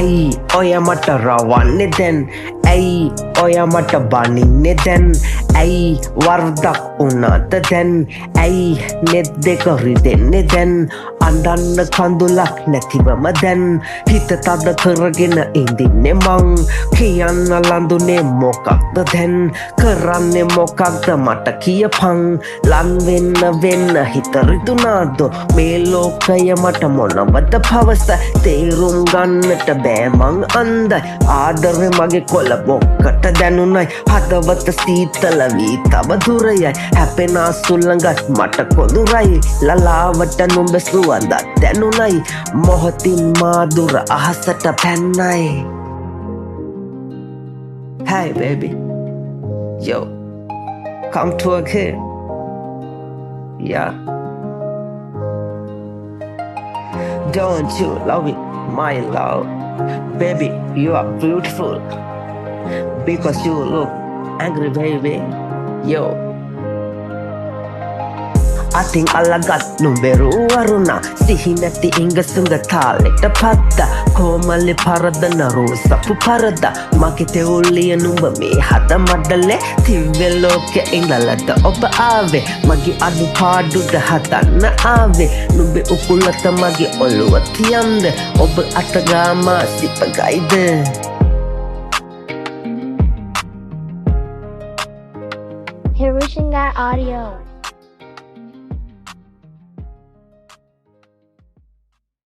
ඇයි ඔය මට රවන්නේ දැන් ඇයි ඔය මට බනින්නේ දැන් ඇයි වර්දක් වුණාද දැන් ඇයි නෙත් දෙක රිදෙන්නේ දැන් අඬන්න කඳුලක් නැතිවම දැන් හිත තද කරගෙන ඉඳින්නේ මං කියන්න ලඳුනේ මොකක්ද දැන් කරන්නේ මොකක්ද මට කියපන් ලන් වෙන්න හිත රිදුනාද මේ ලෝකය මට මොනවද පවස තේරුම් ගන්නට බෑ මං අන්දයි ආදරේ මගේ කොළ බොක්කට දැනුනයි හදවත සීතල වී තව දුරයයි හැපෙන සුළඟත් මට කොඳුරයි ලලාවට නුඹ සුවඳක් දැනුනයි මොහොතින් මා දුර අහසට පැන්නයි Hey baby yo come to a kid yeah don't you love it my love baby you are beautiful because you look angry baby yo අතින් අල්ලගත් නුඹෙරු වරුණා සිහි නැති ඉංගසුංග තාලෙට පද්දා කොමලෙ පරදන රෝසපු පරදා මගේ තෙවුල්ලිය නුඹ මේ හද මඩලේ තිව්වෙ ලෝකෙ ඉඳලද ඔබ ආවේ මගේ අඩුපාඩුද හදන්න ආවේ නුඹේ උකුලත මගේ ඔළුව තියන්ද ඔබ අතගාමා සිපගයිද Hiroshima Audio.